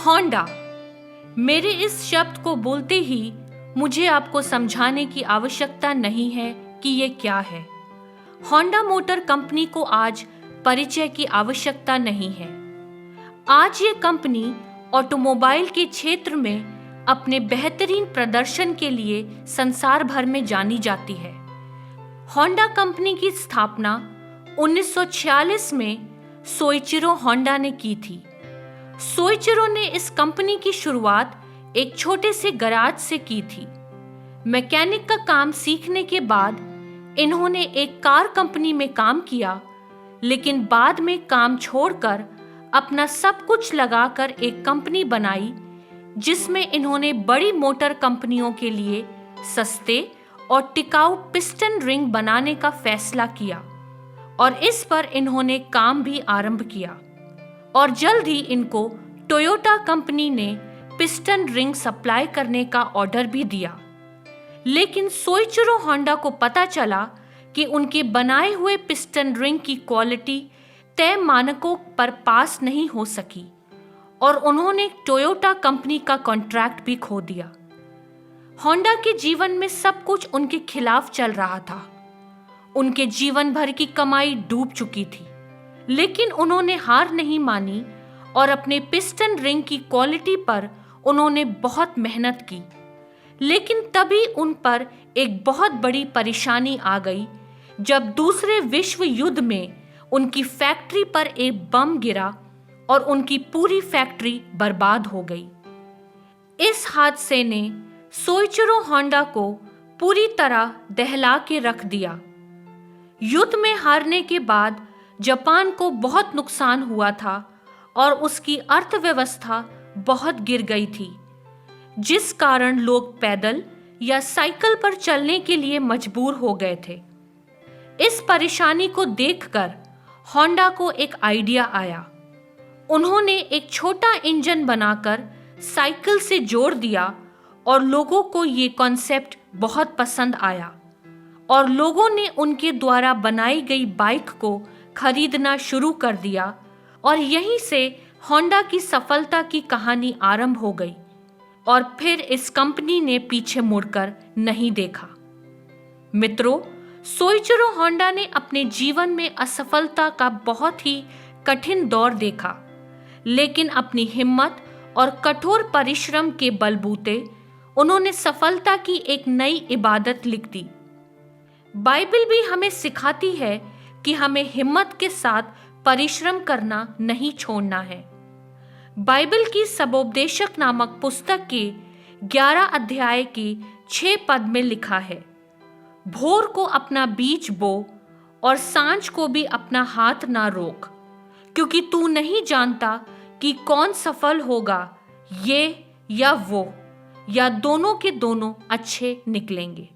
Honda. मेरे इस शब्द को बोलते ही मुझे आपको समझाने की आवश्यकता नहीं है कि ये क्या है। होंडा मोटर कंपनी को आज परिचय की आवश्यकता नहीं है। आज ये कंपनी ऑटोमोबाइल के क्षेत्र में अपने बेहतरीन प्रदर्शन के लिए संसार भर में जानी जाती है। होंडा कंपनी की स्थापना 1946 में सोइचिरो होंडा ने की थी। सोइचिरो ने इस कंपनी की शुरुआत एक छोटे से गैराज से की थी। मैकेनिक का काम सीखने के बाद इन्होंने एक कार कंपनी में काम किया, लेकिन बाद में काम छोड़कर अपना सब कुछ लगाकर एक कंपनी बनाई, जिसमें इन्होंने बड़ी मोटर कंपनियों के लिए सस्ते और टिकाऊ पिस्टन रिंग बनाने का फैसला किया और इस पर इन्होंने काम भी आरंभ किया और जल्द ही इनको टोयोटा कंपनी ने पिस्टन रिंग सप्लाई करने का ऑर्डर भी दिया। लेकिन सोइचिरो होंडा को पता चला कि उनके बनाए हुए पिस्टन रिंग की क्वालिटी तय मानकों पर पास नहीं हो सकी और उन्होंने टोयोटा कंपनी का कॉन्ट्रैक्ट भी खो दिया। होंडा के जीवन में सब कुछ उनके खिलाफ चल रहा था। उनके जीवन भर की कमाई डूब चुकी थी, लेकिन उन्होंने हार नहीं मानी और अपने पिस्टन रिंग की क्वालिटी पर उन्होंने बहुत मेहनत की। लेकिन तभी उन पर एक बहुत बड़ी परेशानी आ गई जब दूसरे विश्व युद्ध में उनकी फैक्ट्री पर एक बम गिरा और उनकी पूरी फैक्ट्री बर्बाद हो गई। इस हादसे ने सोइचिरो होंडा को पूरी तरह दहला के रख दिया। युद्ध में हारने के बाद जापान को बहुत नुकसान हुआ था और उसकी अर्थव्यवस्था बहुत गिर गई थी, जिस कारण लोग पैदल या साइकिल पर चलने के लिए मजबूर हो गए थे। इस परेशानी को देखकर होंडा को एक आइडिया आया। उन्होंने एक छोटा इंजन बनाकर साइकिल से जोड़ दिया और लोगों को ये कॉन्सेप्ट बहुत पसंद आया और लोगों ने उनके द्वारा बनाई गई बाइक को खरीदना शुरू कर दिया और यहीं से होंडा की सफलता की कहानी आरंभ हो गई और फिर इस कंपनी ने पीछे मुड़कर नहीं देखा। मित्रों, सोइचिरो होंडा ने अपने जीवन में असफलता का बहुत ही कठिन दौर देखा, लेकिन अपनी हिम्मत और कठोर परिश्रम के बलबूते उन्होंने सफलता की एक नई इबादत लिख दी। बाइबल भी हमें सिखाती है कि हमें हिम्मत के साथ परिश्रम करना नहीं छोड़ना है। बाइबल की सबोपदेशक नामक पुस्तक के 11 अध्याय के 6 पद में लिखा है, भोर को अपना बीज बो और सांझ को भी अपना हाथ ना रोक, क्योंकि तू नहीं जानता कि कौन सफल होगा, ये या वो, या दोनों के दोनों अच्छे निकलेंगे।